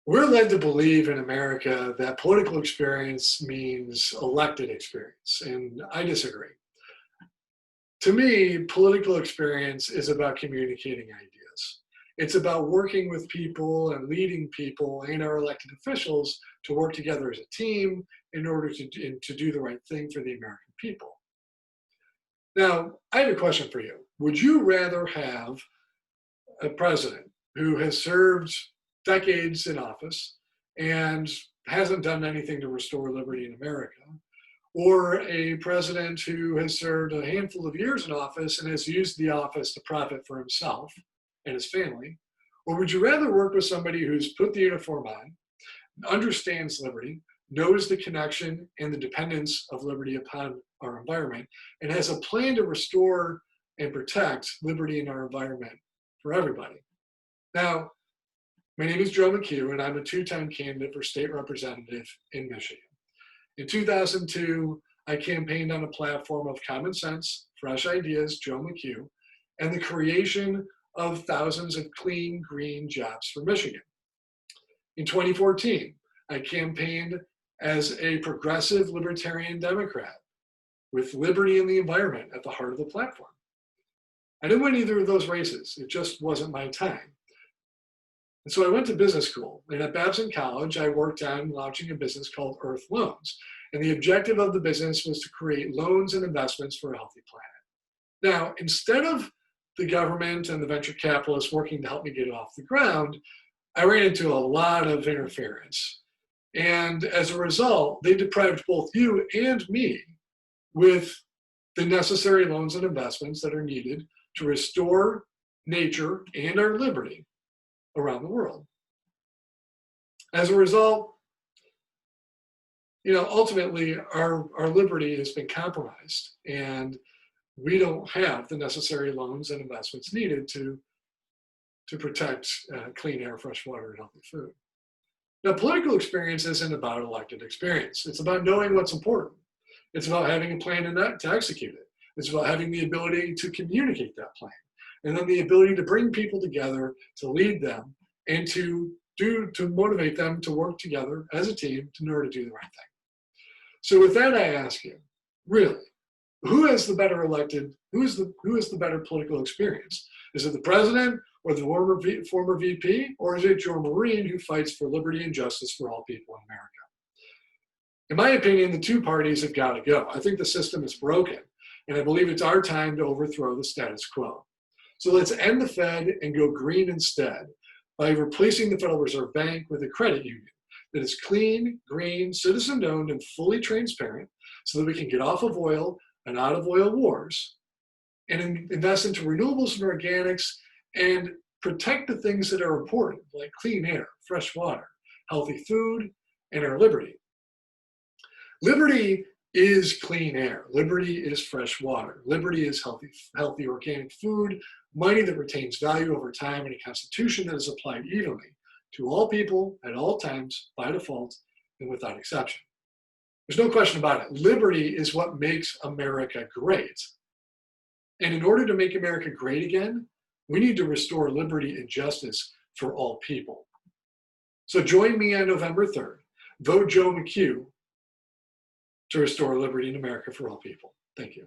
We're led to believe in America that political experience means elected experience, and I disagree. To me, political experience is about communicating ideas. It's about working with people and leading people and our elected officials to work together as a team in order to do the right thing for the American people. Now, I have a question for you. Would you rather have a president who has served decades in office and hasn't done anything to restore liberty in America, or a president who has served a handful of years in office and has used the office to profit for himself and his family? Or would you rather work with somebody who's put the uniform on, understands liberty, knows the connection and the dependence of liberty upon our environment, and has a plan to restore and protect liberty in our environment for everybody? Now, my name is Joe McHugh, and I'm a two-time candidate for state representative in Michigan. In 2002, I campaigned on a platform of common sense, fresh ideas, Joe McHugh, and the creation of thousands of clean, green jobs for Michigan. In 2014, I campaigned as a progressive libertarian Democrat with liberty and the environment at the heart of the platform. I didn't win either of those races. It just wasn't my time. And so I went to business school, and at Babson College, I worked on launching a business called Earth Loans. And the objective of the business was to create loans and investments for a healthy planet. Now, instead of the government and the venture capitalists working to help me get it off the ground, I ran into a lot of interference. And as a result, they deprived both you and me with the necessary loans and investments that are needed to restore nature and our liberty around the world. As a result, ultimately our liberty has been compromised, and we don't have the necessary loans and investments needed to protect clean air, fresh water, and healthy food. Now, political experience isn't about elected experience. It's about knowing what's important. It's about having a plan to execute it. It's about having the ability to communicate that plan, and then the ability to bring people together, to lead them, and to motivate them to work together as a team in order to do the right thing. So with that, I ask you, really, who is the better political experience? Is it the president or the former VP, or is it Joe Marine who fights for liberty and justice for all people in America? In my opinion, the two parties have got to go. I think the system is broken, and I believe it's our time to overthrow the status quo. So let's end the Fed and go green instead by replacing the Federal Reserve Bank with a credit union that is clean, green, citizen-owned, and fully transparent, so that we can get off of oil and out of oil wars and invest into renewables and organics and protect the things that are important, like clean air, fresh water, healthy food, and our liberty. Liberty is clean air. Liberty is fresh water. Liberty is healthy organic food, money that retains value over time, and a constitution that is applied evenly to all people at all times by default and without exception. There's no question about it. Liberty is what makes America great. And in order to make America great again, we need to restore liberty and justice for all people. So join me on November 3rd. Vote Joe McHugh to restore liberty in America for all people. Thank you.